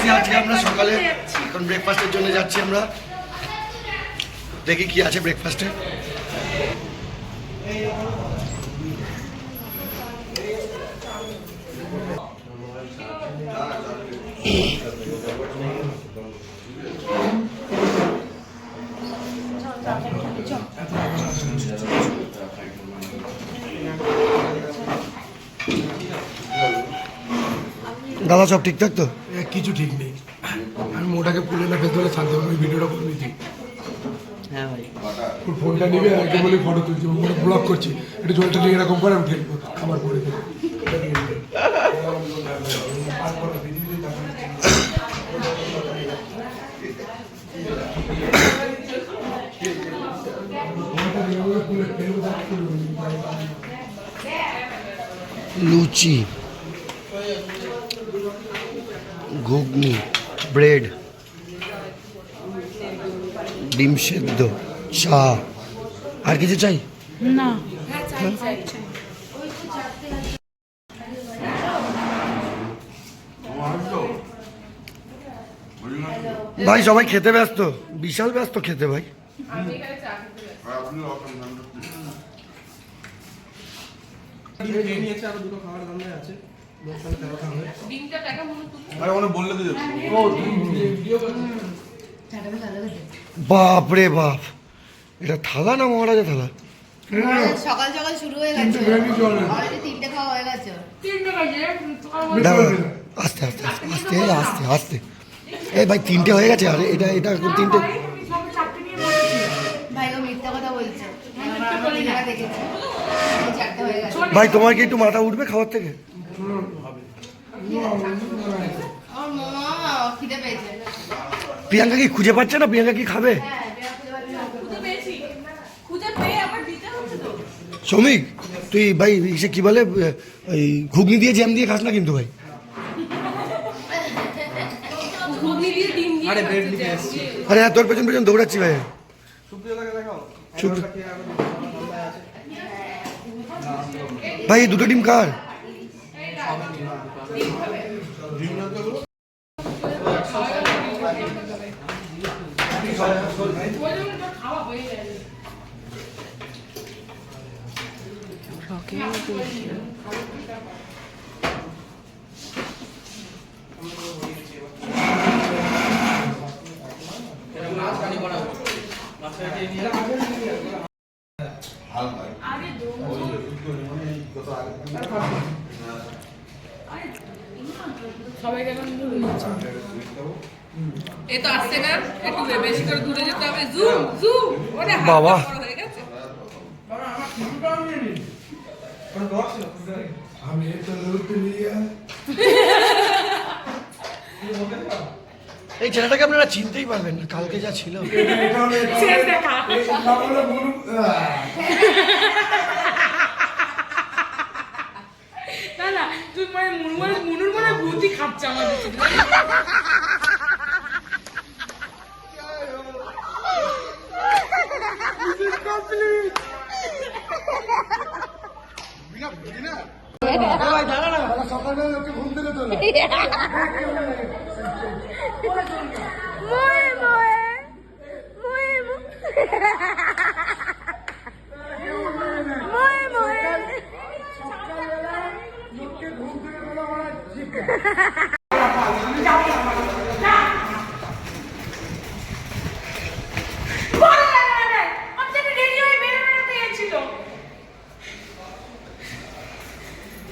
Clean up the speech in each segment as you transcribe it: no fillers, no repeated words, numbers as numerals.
যাচ্ছি আজকে আমরা সকালে, এখন ব্রেকফাস্টের জন্য যাচ্ছি আমরা। দেখি কি আছে ব্রেকফাস্টে। দাদা সব ঠিকঠাক তো? কিছু ঠিক নেই। আমি ওটাকে পুলে না ফেলতে হলে শান্তি হবে। আমি ভিডিওটা করে নিচ্ছি। হ্যাঁ ভাই, ওর ফোনটা নিবে আগে বলে ফটো তুলছি, ওটা ব্লক করছি। একটু জলটা নিয়ে এরকম করে আমি ফেলবো খাবার পরে। লুচি, ঘুগনি, ব্রেড, ডিম সেদ্ধ, চা। আর কিছু চাই না? ভাই সবাই খেতে ব্যস্ত, বিশাল ব্যস্ত খেতে ভাই। বাপ রে বাপ, এটা থালা না মহারাজা থালা? সকাল সকাল শুরু হয়ে গেছে, অলরেডি 3টে খাওয়া হয়ে গেছে। আস্তে আস্তে আস্তে আস্তে আস্তে। এই ভাই 3টে হয়ে গেছে। আরে এটা এটা 3টে। ভাই ও মিথ্যা কথা বলছে, আমরা নিজেরা দেখেছি 4টে হয়ে গেছে। ভাই তোমার কি একটু মাথা উঠবে খাবার থেকে? আমার মামা খিদে পেয়েছে। প্রিয়াঙ্কা কি খুঁজে পাচ্ছে না? প্রিয়াঙ্কা কি খাবে? শ্রমিক তুই ভাই সে কি বলে ওই ঘুগনি দিয়ে জ্যাম দিয়ে খাস না কিন্তু ভাই। আরে হ্যাঁ, তোর পেছন পেছন দৌড়াচ্ছি ভাই। ভাই এই 2টো ডিম কার? এই তো আসছে না, একটু বেশি করে দূরে যেতে হবে। জুম জুম, ওরে বাবা হয়ে গেছে। আমি তো লোক নিয়ে এই ছেলেটাকে আপনারা চিনতেই পারবেন না, কালকে যা ছিল। শেষ দেখা। না না, তুই মানে মুনুর মানে ভূতি খাচ্ছে আমাদের। সকালবেলা লোককে ঘুম থেকে তোলা।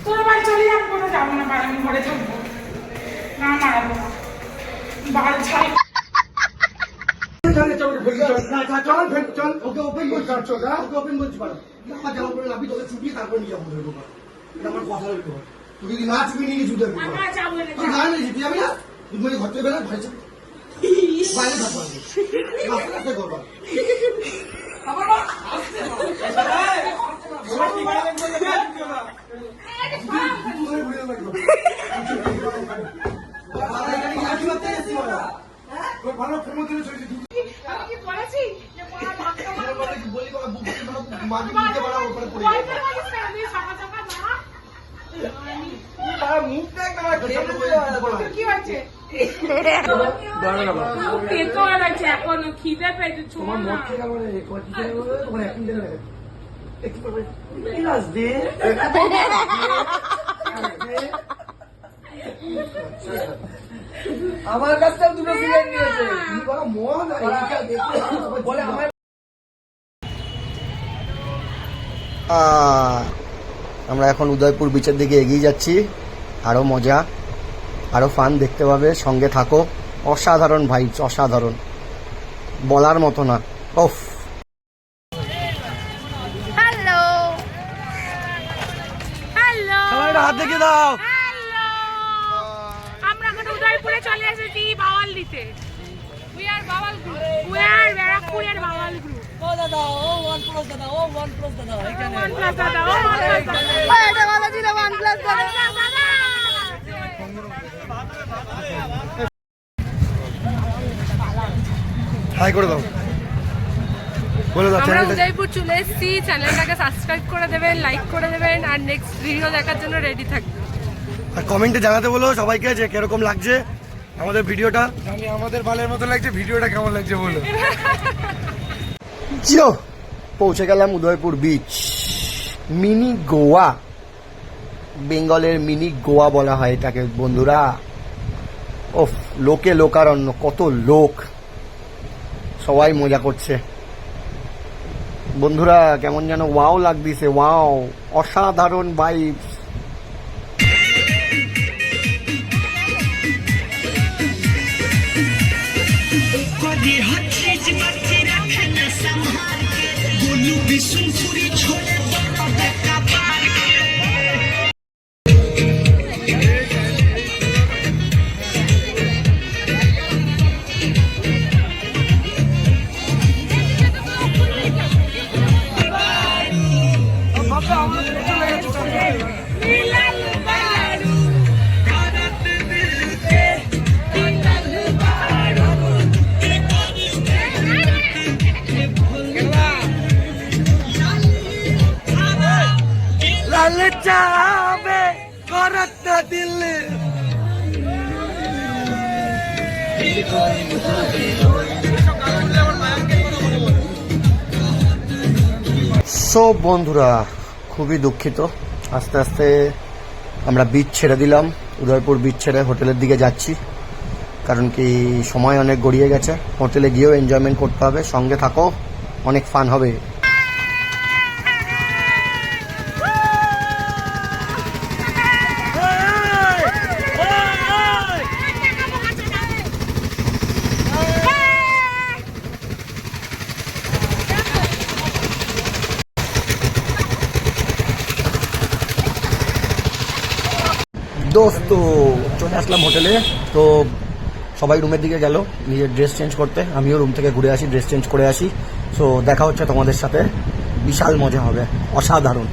তোরা বাড়ি চলে যাবো, কোথাও যাবো না, আমি ঘরে থাকবো না, মারাবো না বাল ছাই। ভালো ক্ষমতা কি হয়েছে? তেতো লাগছে এখনো, খিদে পেয়েছে, ছোঁয়া না। আমার কাছে দুটো সিগারেট নিয়েছে বলে আমার আমরা এখন উদয়পুর বিচের দিকে এগিয়ে যাচ্ছি। আরো মজা, আরো ফান দেখতে পাবে, সঙ্গে থাকো। অসাধারণ ভাই, অসাধারণ, বলার মতো না। ওফ, হ্যালো হ্যালো হাত দেখে দাও। হ্যালো, আমরা এখন উদয়পুরে চলে এসেছি বাওয়াল দিতে। We are bowel group, we are ব্যারাকপুরের বাওয়াল গ্রুপ। ও দাদা, ও ওয়ান প্লাস দাদা, ও ওয়ান প্লাস দাদা, এখানে ওয়ান প্লাস দাদা, ও ওয়ান প্লাস দাদা, ও এটা ভালো ছিল, ওয়ান প্লাস দাদা। হাই করে দাও, বলে দাও। আমরা উদয়পুর চলে এসেছি, চ্যানেলটাকে সাবস্ক্রাইব করে দেবেন, লাইক করে দেবেন, আর নেক্সট ভিডিও দেখার জন্য রেডি থাকবেন। আর কমেন্টে জানাতে বলো সবাইকে যে কিরকম লাগছে আমাদের ভিডিওটা। জানি আমাদের বালের মতো লাগছে, ভিডিওটা কেমন লাগছে বলো। জিও, পৌঁছে গেলাম উদয়পুর বিচ। মিনি গোয়া, বেঙ্গলের মিনি গোয়া বলা হয় এটাকে বন্ধুরা। ওফ, লোকে লোকারণ্য, কত লোক, সবাই মজা করছে বন্ধুরা। কেমন যেন ওয়াও লাগতেছে, ওয়াও, অসাধারণ ভাইবস। চাবে করত দিল। সো বন্ধুরা, খুবই দুঃখিত, আস্তে আস্তে আমরা বিচ ছেড়ে দিলাম। উদয়পুর বিচ ছেড়ে হোটেলের দিকে যাচ্ছি, কারণ কি সময় অনেক গড়িয়ে গেছে। হোটেলে গিয়েও এনজয়মেন্ট করতে হবে, সঙ্গে থাকো, অনেক ফান হবে। দোস্ত, চলে আসলাম হোটেলে। তো সবাই রুমের দিকে গেল নিজের ড্রেস চেঞ্জ করতে, আমিও রুম থেকে ঘুরে আসি, ড্রেস চেঞ্জ করে আসি। সো দেখা হচ্ছে তোমাদের সাথে, বিশাল মজা হবে, অসাধারণ।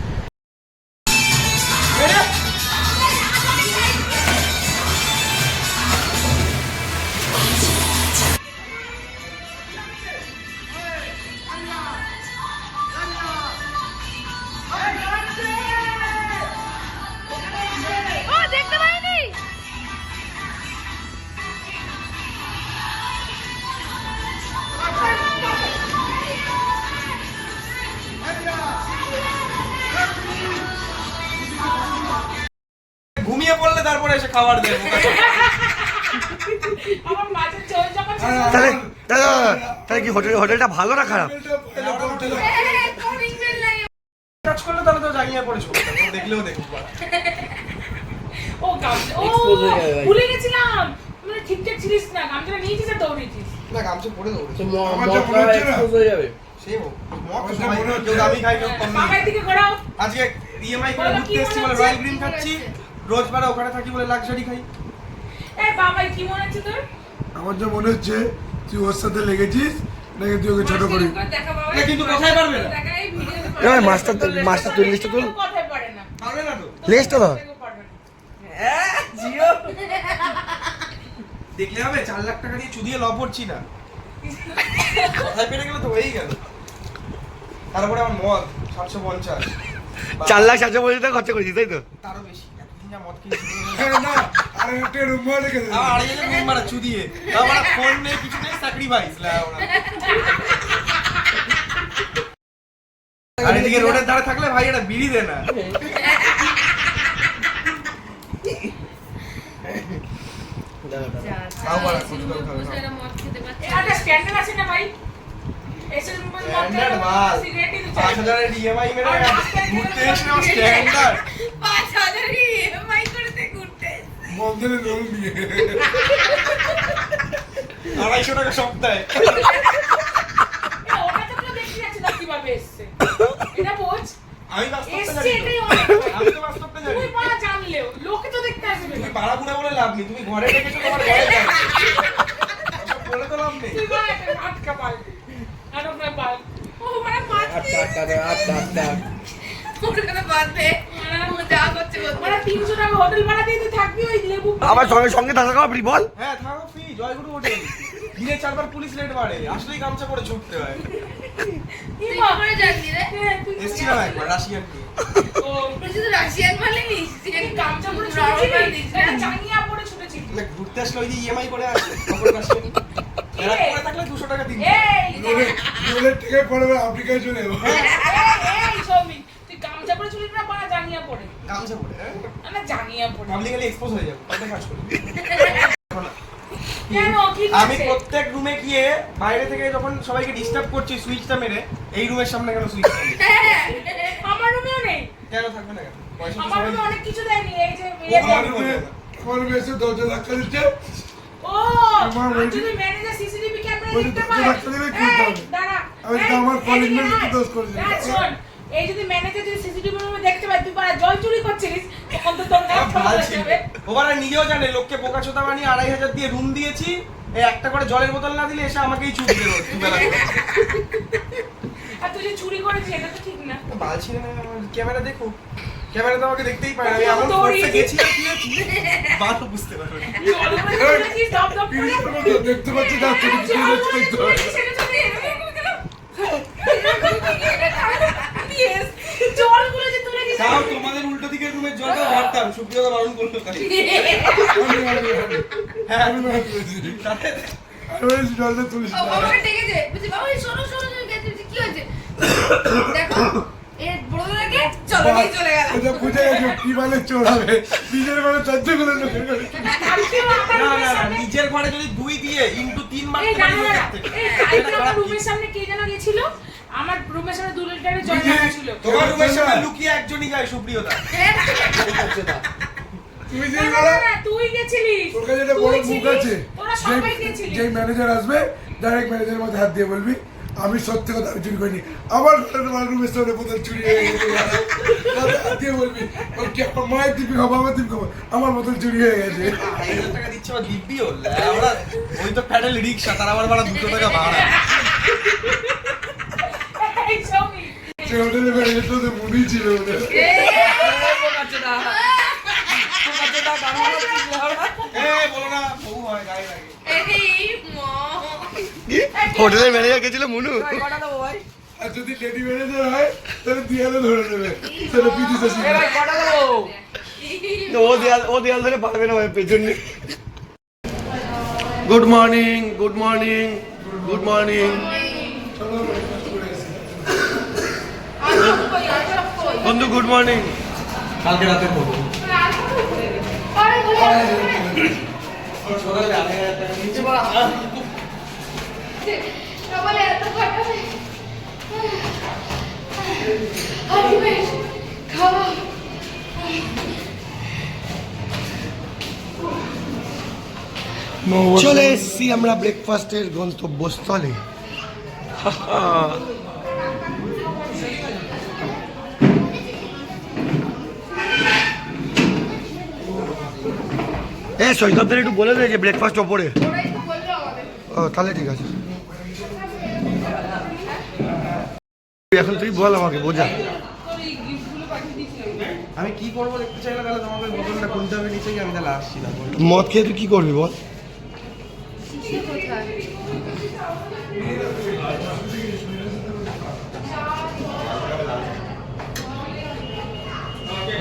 ঘুমিয়ে পড়লে তারপরে এসে খাবার দেবো। আমার মাঝে চলে যখন তাহলে তাহলে কি হোটেলটা ভালো না খারাপ? কাজ করলে তাহলে তো জানিয়ে পড়েছো, দেখলেও দেখবো। ও গামছা, ও ভুলে গেছিলাম, মানে ঠিকঠাক ছিলিস না, গামছাটা নিয়েছিস আর দৌড়েছিস। না, গামছা পরে দেবো। আমার যা মনে হচ্ছে না, হয়ে যাবে। সেই হোক, কেউ দামি খাই, কেউ কম বাবার দিকে ঘোরাও। আজকে ইএমআই করে ঘুরতে এসেছি বলে রয়্যাল গ্রিন খাচ্ছি, রোজবার ওখানে থাকি বলে লাক্সারি খাই। এই বাবাই কি মনে হচ্ছে তোর? আমার যা মনে হচ্ছে তুই ওর সাথে লেগেছিস, নাকি তুই ওকে ছোট করি। দেখা বাবা, কিন্তু কোথায় পারবে না? দেখা এই ভিডিও মাস্টার তুই লিস্টটা তুল, কথাই পারে না, পারবে না তো। লিস্টটা ধর। পারবে না। হ্যাঁ, জিও দেখলে হবে, 4 লাখ টাকা দিয়ে চুদিয়ে ল পড়ছি না, কোথায় পেরে গেলে তো হয়েই গেল। তারপরে আমার মদ 750, 4 লাখ 750 টাকা খরচা করেছিস, তাই তো? তারও বেশি। এতদিন যা মদ খেয়েছি না আরে একটা রুম রেখে দে। আমার 2,500 রুম ভাড়া চুদিয়ে আমার ফোন নেই কিছু নেই স্যাক্রিফাইস আর এদিকে রোডের ধারে থাকলে ভাই এটা বিড়ি দে না তাও বলা মদ খেতে পারছে একটা স্ট্যান্ডার্ড আছে না ভাই এসের মধ্যে স্ট্যান্ডার্ড মাল সিগারেটই দিতে 5,000 এর ইএমআই মেরে ঘুরতে এসে স্ট্যান্ডার্ড 5,000 EMI করতে ঘুরতে বন্ধনের লোন নিয়ে 250 টাকা সপ্তাহে ওটা তো কেউ দেখতে যাচ্ছে না কিভাবে এসছে এটা বোঝ আমি বাস্তবটা এসছে জানি এটাই তো। অনেক আমি তো বাস্তবটা জানি তুই পাড়া জানলেও লোকে তো দেখতে আসবে তুমি না পাড়া বুড়া বলে লাভ নেই তুমি ঘরে রেখেছো তোমার ঘরে যাও ওসব বলে তো লাভ নেই তুই পাড়া আটকা পাল আটকা পাল ও মানে পাচ্ছি ওর কথা বাদ দে ও যা করছে করতে মানে 300 টাকা হোটেল ভাড়া দিয়ে তুই থাকবি ওই লেবু আমার সঙ্গে সঙ্গে থাকা খাবি বল। হ্যাঁ থাকো ফ্রি জয়গুরু হোটেল দিনে 4 বার পুলিশ রেড বাড়ে আসলেই গামছা পরে ছুটতে হয় তুই কি করে জানলি রে এসছিলাম একবার রাশিয়ান নিয়ে ও তুই শুধু রাশিয়ান মালে নিস তুই এই গামছা পরে নরমাল ছুটেছিলি নিস এটা জাঙ্গিয়া পরে ছুটেছিলি মানে ঘুরতে আসলে ওই যে ইএমআই করে আসে খবর রাশিয়ান এরা করে থাকলে 200 টাকা দিন এই লোনের টিকে পড়বে আফ্রিকায় চলে যাবো। এই সৌমিক তুই গামছা পরে ছুটিস না পাড়া জাঙ্গিয়া পরে গামছা পরে না জাঙ্গিয়া পরে পাবলিকলি এক্সপোজ হয়ে যাবে কত কাজ করি কেন কি আমি করছে? প্রত্যেক রুমে গিয়ে বাইরে থেকে যখন সবাইকে ডিস্টার্ব করছি সুইচটা মেরে এই রুমের সামনে কেন সুইচ আমার রুমেও নেই কেন থাকবে না কেন পয়সা তো আমার সবাই রুমে অনেক কিছু দেয়নি এই যে আমার রুমে এসে দরজা ধাক্কা দিচ্ছে। ও আমার আর রুমে- যদি ম্যানেজার সিসিটিভি ক্যামেরা বলছি, দেখতে দরজা পায় ধাক্কা দিলে কি করতে হবে? দাঁড়া আমি তো আমার কলিগ মেট কি দোষ করেছি? শোন এই যদি ম্যানেজার যদি সিসিটিভি রুমে দেখতে পায় তুই পাড়া জল চুরি করছিস তখন তো তোর নাম খবর হয়ে যাবে ওরা নিজেও জানে লোককে বোকাচোদা বানিয়ে 2,500 দিয়ে রুম দিয়েছি এই একটা করে জলের বোতল না দিলে এসে আমাকেই চুপ দেবে দুবেলা করে। আর তুই যে চুরি করেছিস এটা তো ঠিক না বাল ছিঁড়ে না ক্যামেরা দেখো ক্যামেরা তো আমাকে দেখতেই পারে আমি এমন দৌড়িয়ে করতে গেছি আর কি হয়েছে বালও বুঝতে পারো না। জল করে চুরেছিস দপ দপ করে তিরিশ টাকা দিয়ে দেখতে পাচ্ছি না, তুমি কি দেখতে পাচ্ছ? সেটা তো এরকম Yes, জলগুলো যে তুলে দিছিস তাও তোমাদের উল্টো দিকের রুমের জলটা ঝাড়তাম সুপ্রিয়তা বারণ করলো তাই হ্যাঁ আমি না করেছি। তাতে আমি বলেছি, জলটা তুলিস ও না। বাবাকে ডেকে দে বুঝি বাবা এই শোনো শোনো শোনো গেছে কি হয়েছে দেখো এ বড়দাকে চলো নিয়ে চলে গেল এটা বুঝে গেছো কি বলে চোর হবে নিজের ঘরে চর্চা করে লোকের ঘরে আজকেও আমার না রুমের না না সামনে নিজের ঘরে যদি 2 দিয়ে ইনটু 3 মারতে এই পারি জানো না দেখতে এই কালকে আমার রুমের সামনে কে যেন গেছিল আমার রুমের সামনে 2 লিটারের জল রাখা ছিল তোমার রুমের সামনে লুকিয়ে একজনই যায় সুপ্রিয়তা তুমি না, যে না, বলে না, তুই গেছিলিস তোর কাছে একটা তুই বড় মুখ ছিলিস, আছে তোরা সবাই গেছিলিস যেই ম্যানেজার আসবে ডাইরেক্ট ম্যানেজারের মধ্যে হাত দিয়ে বলবি আমি সত্যি কথা আমি চুরি করিনি আমার রুমের সামনে বোতল চুরি হয়ে গেছে তাতে হাত দিয়ে বলবি ওর কি আমার মায়ের দিবি খাবো আমার দিবি খাবো আমার বোতল চুরি হয়ে গেছে 2,500 টাকা দিচ্ছে আবার দিব্যি হল আমরা ওই তো প্যাডেল রিক্সা তার আবার ভাড়া 200 টাকা ভাড়া এই সৌমিক সে হোটেলে ম্যানেজার তো মুড়ি ছিল ওদের বলো না বউ হয় গায়ে লাগে এই মা হোটেলের ম্যানেজার গেছিল মুনু। আর যদি লেডি ম্যানেজার হয় তাহলে দিয়ালে ধরে নেবে তাহলে বিদেশে শিখবে ও দেয়াল ধরে পারবে না ভাই পেছন নিয়ে। Good morning good morning good morning বন্ধু গুড মর্নিং কালকে রাতে করবো সকালে এত কথা আরে খাওয়া চলে এসছি আমরা ব্রেকফাস্টের গন্তব্যস্থলে। সৈকতদের একটু বলে দেয় যে ব্রেকফাস্ট ওপরে। ওরাই তো বললো আমাদের ও তাহলে ঠিক আছে। এখন তুই বল আমাকে বোঝা। আমি কি করবো দেখতে চাইলে তাহলে তোমাকে বোতলটা খুলতে হবে নিচে গিয়ে আমি তাহলে আসছি না মদ খেয়ে তুই কি করবি বল? শিশু কোথায়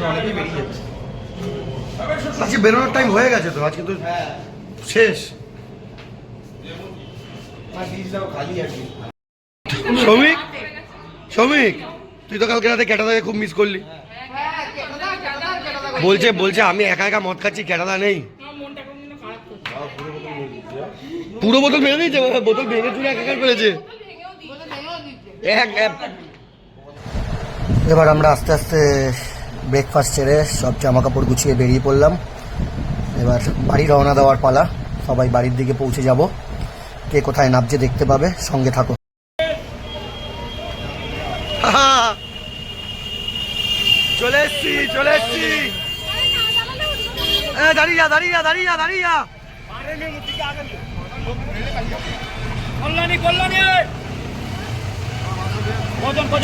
অনেকেই বেরিয়ে যাচ্ছে আজকে বেরোনোর টাইম হয়ে গেছে তো, আজকে তো শেষ। সৌমিক, সৌমিক তুই তো কালকে রাতে ক্যাটাদাকে খুব মিস করলি। বলছে আমি একা একা মদ খাচ্ছি, ক্যাটাদা নেই। পুরো বোতল ভেঙে দিয়েছে, বোতল ভেঙে চুরে একাকার করেছে। এবার আমরা আস্তে আস্তে ব্রেকফাস্ট ছেড়ে সব জামা কাপড় গুছিয়ে বেরিয়ে পড়লাম। এবার বাড়ি রওনা দেওয়ার পালা। সবাই বাড়ির দিকে পৌঁছে যাব। কে কোথায় নামছে দেখতে পাবে, সঙ্গে থাকো। চলে এসছি, চলে এসছি। দাঁড়িয়ে যা, দাঁড়িয়ে যা, দাঁড়িয়ে যা, দাঁড়িয়ে যা।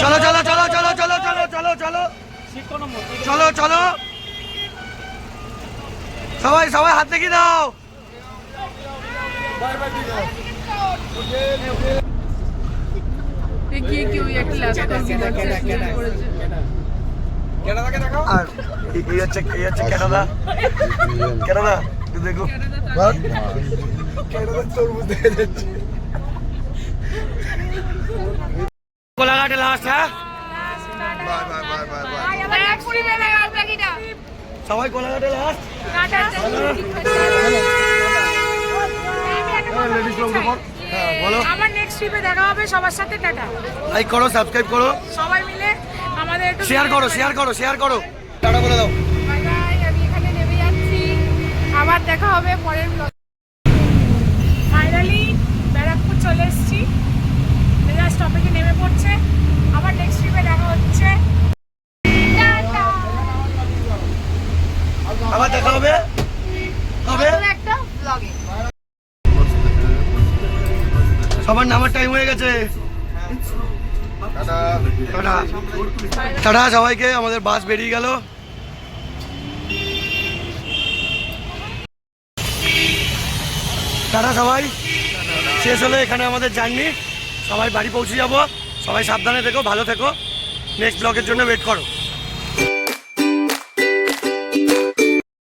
চলো চলো চলো চলো চলো চলো চলো চলো চলো চলো সবাই সবাই হাত দেখি দাও। আর এই হচ্ছে ক্যানাডা, ক্যানাডা দেখো কোলাঘাটে লাস্ট। হ্যাঁ সবাই কোলাঘাটে লাস্ট। বলো আমার নেক্সট ট্রিপে দেখা হবে সবার সাথে। টাটা। লাইক করো, সাবস্ক্রাইব করো, সবাই মিলে আমাদের একটু শেয়ার করো, শেয়ার করো, শেয়ার করো। টাটা বলে দাও। Bye bye. আমি এখানে নেমে যাচ্ছি, আবার দেখা হবে পরের ব্লগে। ফাইনালি ব্যারাকপুর চলে এসেছি, মেজা স্টপেজে নেমে পড়ছে। আবার নেক্সট ট্রিপে দেখা হচ্ছে। টাটা। আবার দেখা হবে হবে একটা ব্লগে। সবার নামার টাইম হয়ে গেছে। টাটা টাটা সবাইকে। আমাদের বাস বেরিয়ে গেল। টাটা সবাই। শেষ হলো এখানে আমাদের জার্নি। সবাই বাড়ি পৌঁছে যাব। সবাই সাবধানে থেকো, ভালো থেকো। নেক্সট ব্লগের জন্য ওয়েট করো।